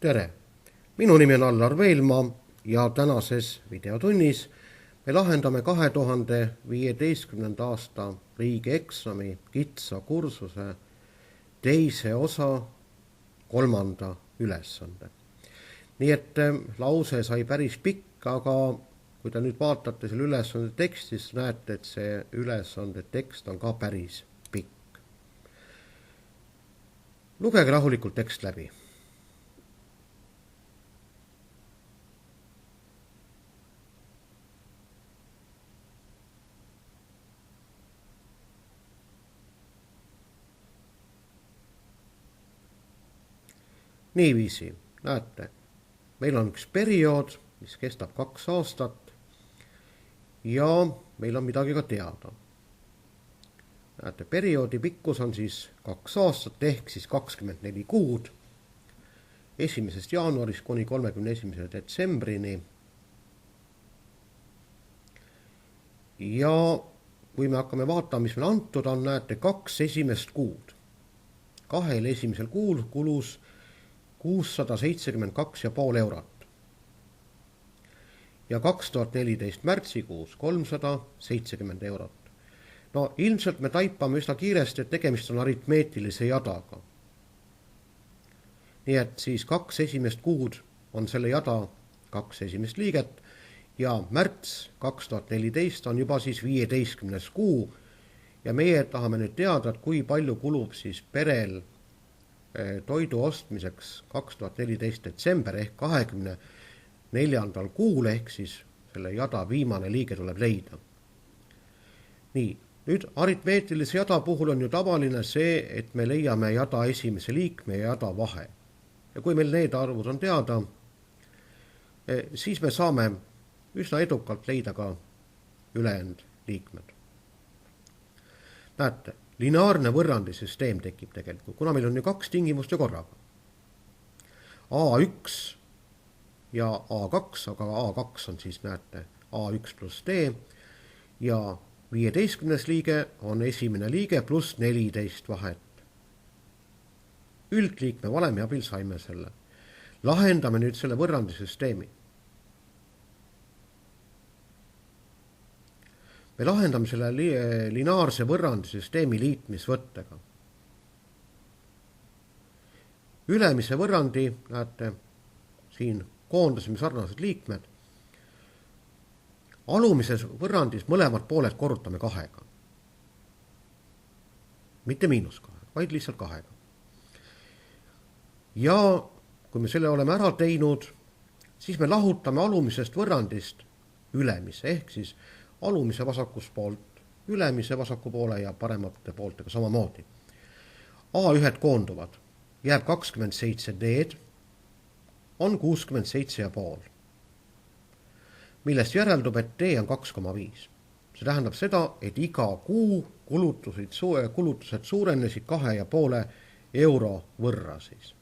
Tere! Minu nimi on Allar Veelmaa ja tänases videotunnis me lahendame 2015. aasta riigieksami kitsa kursuse teise osa 3. ülesande. Nii et lause sai päris pikk, aga kui te nüüd vaatate selle ülesande teksti, siis näete, et see ülesande tekst on ka päris pikk. Lugege rahulikult tekst läbi. Niiviisi, näete, meil on üks periood, mis kestab 2 aastat ja meil on midagi ka teada. Näete, perioodi pikkus on siis 2 aastat ehk siis 24 kuud 1. jaanuarist kuni 31. detsembrini. Ja kui me hakkame vaatama, mis meil antud on, näete 2 esimest kuud. 2 esimesel kuul kulus 672,5 eurot ja 2014 märtsikuus 370 eurot. No ilmselt me taipame üsna kiiresti, et tegemist on aritmeetilise jadaga. Nii et siis 2 esimest kuud on selle jada 2 esimest liiget ja märts 2014 on juba siis 15. kuu ja meie tahame nüüd teada, et kui palju kulub siis perel toidu ostmiseks 2014 detsember ehk 24. kuul ehk siis selle jada viimane liige tuleb leida. Nii, nüüd aritmeetilise jada puhul on ju tavaline see, et me leiame jada esimese liikme ja jada vahe. Ja kui meil need arvud on teada, siis me saame üsna edukalt leida ka ülejäänud liikmed. Näete, lineaarne võrrandisüsteem tekib tegelikult, kuna meil on ju 2 tingimust ja korraga. A1 ja A2, aga A2 on siis, näete, A1 plus D ja 15. liige on esimene liige pluss 14 vahet. Üldliikme valemi abil saime selle. Lahendame nüüd selle võrrandisüsteemi. Me lahendame selle lineaarse võrrandisüsteemi liitmisvõttega. Ülemise võrrandi, näete, siin koondasime sarnased liikmed. Alumises võrrandis mõlemad pooled korrutame 2. Mitte -2, vaid lihtsalt 2. Ja kui me selle oleme ära teinud, siis me lahutame alumisest võrrandist ülemise ehk siis alumise vasakus poolt ülemise vasaku poole ja paremate pooltega samamoodi. A1 koonduvad, jääb 27 D-d, on 67,5, millest järeldub, et D on 2,5. See tähendab seda, et iga kuu kulutused suurenesid 2,5 euro võrra siis.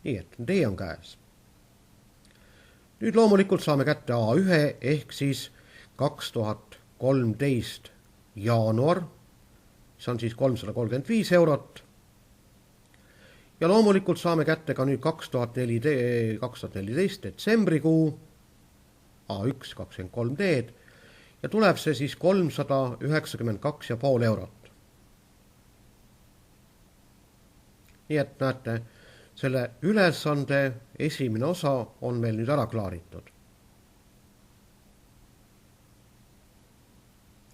Nii et D on käes. Nüüd loomulikult saame kätte A1 ehk siis 2013 jaanuar, see on siis 335 eurot. Ja loomulikult saame kätte ka nüüd 2014 detsembrikuu A1 23 D-d ja tuleb see siis 392,5 eurot. Nii et näete, selle ülesande esimene osa on meil nüüd ära klaaritud.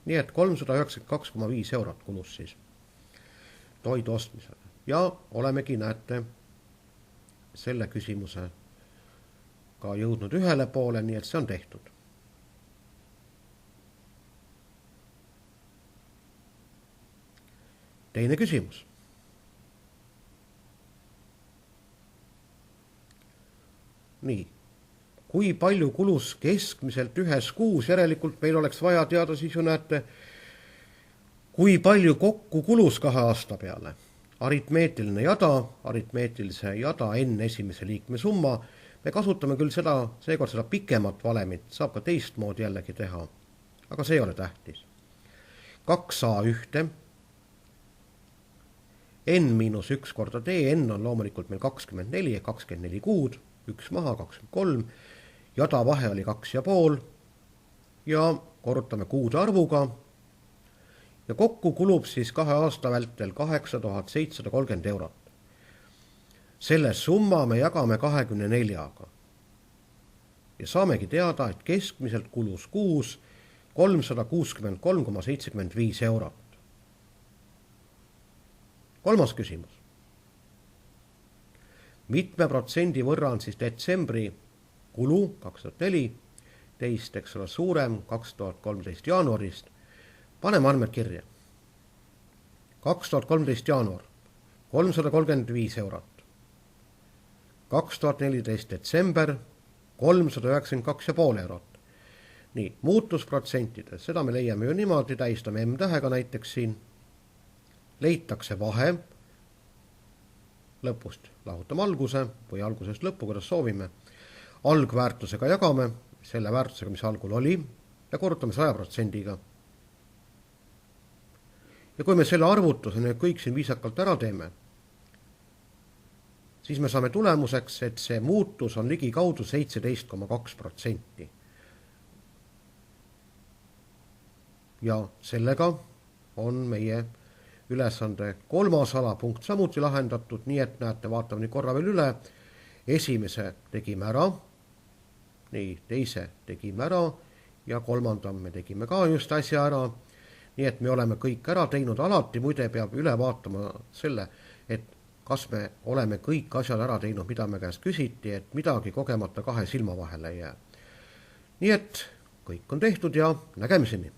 Nii et 392,5 eurot kulus siis toidu ostmisele. Ja olemegi, näete, selle küsimuse ka jõudnud ühele poole, nii et see on tehtud. Teine küsimus. Nii, kui palju kulus keskmiselt ühes kuus, järelikult meil oleks vaja teada siis ju näete, kui palju kokku kulus 2 aasta peale. Aritmeetiline jada, aritmeetilise jada enne esimese liikme summa, me kasutame küll seekord seda pikemat valemit, saab ka teistmoodi jällegi teha, aga see ei ole tähtis. 2A1 n miinus 1 korda d, n on loomulikult meil 24 ehk 24 kuud, 1 maha, 23, jada vahe oli 2,5 ja korrutame kuude arvuga ja kokku kulub siis 2 aasta vältel 8730 eurot. Selle summa me jagame 24-ga ja saamegi teada, et keskmiselt kulus kuus 363,75 eurot. Kolmas küsimus. Mitme protsendi võrra on siis detsembri kulu 2014, eks ole, suurem 2013 jaanuarist? Paneme andmed kirja. 2013 jaanuar 335 eurot. 2014 detsember 392,5 eurot. Nii, muutusprotsentides, seda me leiame ju niimoodi, tähistame M-tähega näiteks siin. Leitakse vahe, lõpust lahutame alguse või algusest lõppu, kuidas soovime. Algväärtusega jagame, selle väärtusega, mis algul oli, ja korrutame 100%-ga. Ja kui me selle arvutuse kõik siin viisakalt ära teeme, siis me saame tulemuseks, et see muutus on ligi kaudu 17,2%. Ja sellega on meie ülesande kolmas alapunkt samuti lahendatud, nii et näete, vaatame nii korra veel üle. Esimese tegime ära, nii teise tegime ära ja kolmanda me tegime ka just äsja ära. Nii et me oleme kõik ära teinud, alati muide peab üle vaatama selle, et kas me oleme kõik asjad ära teinud, mida me käest küsiti, et midagi kogemata kahe silma vahele ei jää. Nii et kõik on tehtud ja nägemiseni.